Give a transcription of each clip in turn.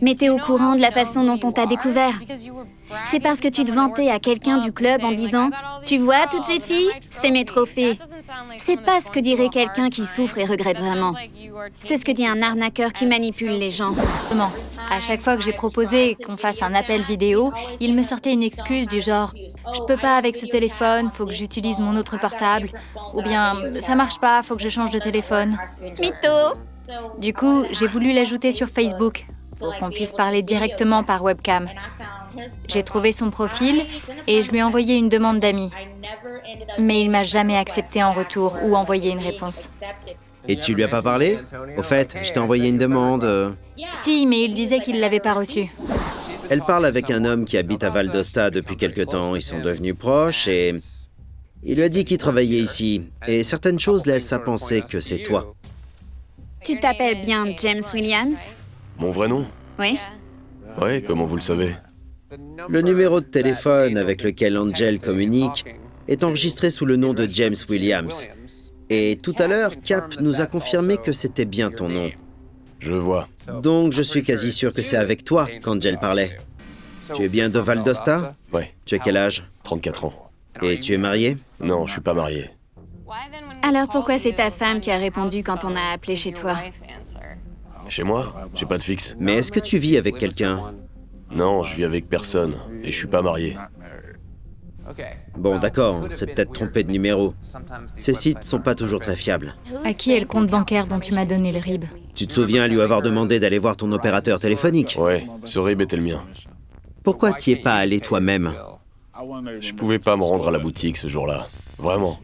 Mais t'es au courant de la façon dont on t'a découvert. C'est parce que tu te vantais à quelqu'un du club en disant « Tu vois toutes ces filles? C'est mes trophées ». C'est pas ce que dirait quelqu'un qui souffre et regrette vraiment. C'est ce que dit un arnaqueur qui manipule les gens. Justement, à chaque fois que j'ai proposé qu'on fasse un appel vidéo, il me sortait une excuse du genre « Je peux pas avec ce téléphone, faut que j'utilise mon autre portable » ou bien « Ça marche pas, faut que je change de téléphone ». Mytho! Du coup, j'ai voulu l'ajouter sur Facebook pour qu'on puisse parler directement par webcam. J'ai trouvé son profil et je lui ai envoyé une demande d'amis. Mais il m'a jamais accepté en retour ou envoyé une réponse. Et tu lui as pas parlé? Au fait, je t'ai envoyé une demande. Si, mais il disait qu'il l'avait pas reçue. Elle parle avec un homme qui habite à Val d'Osta depuis quelque temps. Ils sont devenus proches et... il lui a dit qu'il travaillait ici. Et certaines choses laissent à penser que c'est toi. Tu t'appelles bien James Williams? Mon vrai nom? Oui. Ouais, comment vous le savez? Le numéro de téléphone avec lequel Angel communique est enregistré sous le nom de James Williams. Et tout à l'heure, Cap nous a confirmé que c'était bien ton nom. Je vois. Donc je suis quasi sûr que c'est avec toi qu'Angel parlait. Tu es bien de Val d'Osta? Ouais, Tu as quel âge? 34 ans. Et tu es marié? Non, je suis pas marié. Alors pourquoi c'est ta femme qui a répondu quand on a appelé chez toi? Chez moi? J'ai pas de fixe. Mais est-ce que tu vis avec quelqu'un? Non, je vis avec personne. Et je suis pas marié. Bon, d'accord, on s'est peut-être trompé de numéro. Ces sites sont pas toujours très fiables. À qui est le compte bancaire dont tu m'as donné le RIB? Tu te souviens lui avoir demandé d'aller voir ton opérateur téléphonique? Ouais, ce RIB était le mien. Pourquoi t'y es pas allé toi-même? Je pouvais pas me rendre à la boutique ce jour-là. Vraiment.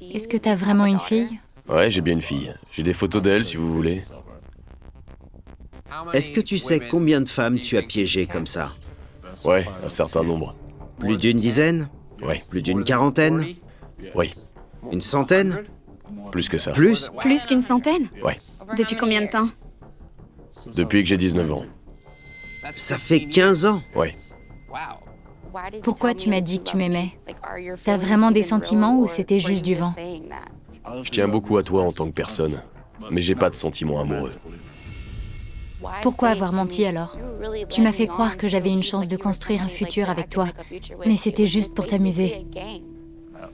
Est-ce que t'as vraiment une fille? Ouais, j'ai bien une fille. J'ai des photos d'elle si vous voulez. Est-ce que tu sais combien de femmes tu as piégées comme ça? Ouais, un certain nombre. Plus d'une dizaine? Ouais, Plus d'une quarantaine? oui, Une centaine? plus que ça. Plus? Plus qu'une centaine? Ouais, Depuis combien de temps? depuis que j'ai 19 ans. Ça fait 15 ans! Ouais, Pourquoi tu m'as dit que tu m'aimais? T'as vraiment des sentiments ou c'était juste du vent? je tiens beaucoup à toi en tant que personne. Mais j'ai pas de sentiments amoureux. Pourquoi avoir menti alors? Tu m'as fait croire que j'avais une chance de construire un futur avec toi, mais c'était juste pour t'amuser.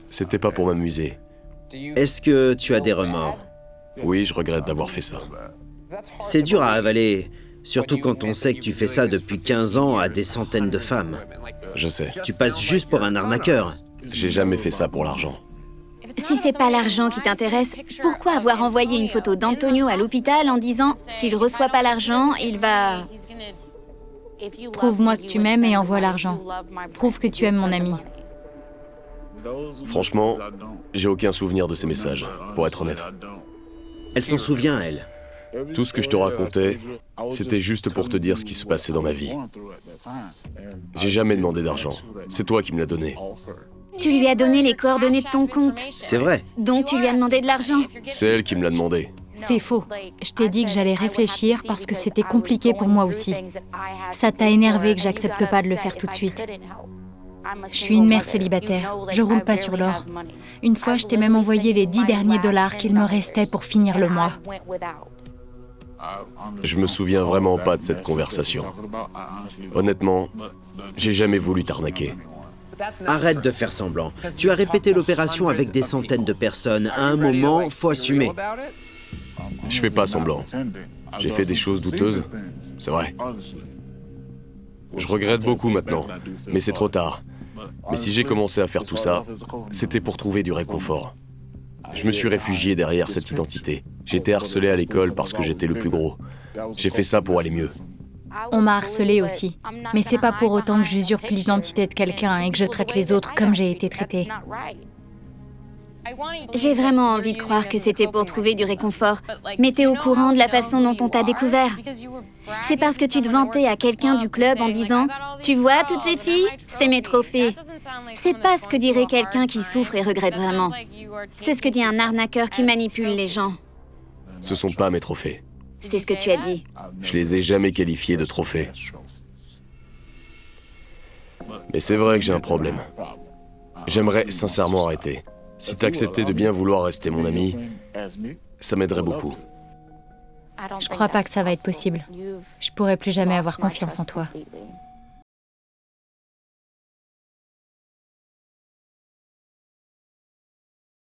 C'était pas pour m'amuser. Est-ce que tu as des remords? Oui, je regrette d'avoir fait ça. C'est dur à avaler, surtout quand on sait que tu fais ça depuis 15 ans à des centaines de femmes. Je sais. Tu passes juste pour un arnaqueur. J'ai jamais fait ça pour l'argent. Si c'est pas l'argent qui t'intéresse, pourquoi avoir envoyé une photo d'Antonio à l'hôpital en disant « S'il reçoit pas l'argent, il va... » Prouve-moi que tu m'aimes et envoie l'argent. Prouve que tu aimes mon ami. Franchement, j'ai aucun souvenir de ces messages, pour être honnête. Elle s'en souvient, elle. Tout ce que je te racontais, c'était juste pour te dire ce qui se passait dans ma vie. J'ai jamais demandé d'argent. C'est toi qui me l'as donné. Tu lui as donné les coordonnées de ton compte. C'est vrai. Donc tu lui as demandé de l'argent. C'est elle qui me l'a demandé. C'est faux. Je t'ai dit que j'allais réfléchir parce que c'était compliqué pour moi aussi. Ça t'a énervé que j'accepte pas de le faire tout de suite. Je suis une mère célibataire. Je roule pas sur l'or. Une fois, je t'ai même envoyé les 10 derniers dollars qu'il me restait pour finir le mois. Je me souviens vraiment pas de cette conversation. Honnêtement, j'ai jamais voulu t'arnaquer. Arrête de faire semblant. Tu as répété l'opération avec des centaines de personnes. À un moment, faut assumer. Je fais pas semblant. J'ai fait des choses douteuses, c'est vrai. Je regrette beaucoup maintenant, mais c'est trop tard. Mais si j'ai commencé à faire tout ça, c'était pour trouver du réconfort. Je me suis réfugié derrière cette identité. J'étais harcelé à l'école parce que j'étais le plus gros. J'ai fait ça pour aller mieux. On m'a harcelée aussi. Mais c'est pas pour autant que j'usurpe l'identité de quelqu'un et que je traite les autres comme j'ai été traitée. J'ai vraiment envie de croire que c'était pour trouver du réconfort. Mais t'es au courant de la façon dont on t'a découvert. C'est parce que tu te vantais à quelqu'un du club en disant « Tu vois toutes ces filles? C'est mes trophées ». C'est pas ce que dirait quelqu'un qui souffre et regrette vraiment. C'est ce que dit un arnaqueur qui manipule les gens. Ce sont pas mes trophées. C'est ce que tu as dit. Je les ai jamais qualifiés de trophées. Mais c'est vrai que j'ai un problème. J'aimerais sincèrement arrêter. Si t'acceptais de bien vouloir rester mon ami, ça m'aiderait beaucoup. Je crois pas que ça va être possible. Je pourrai plus jamais avoir confiance en toi.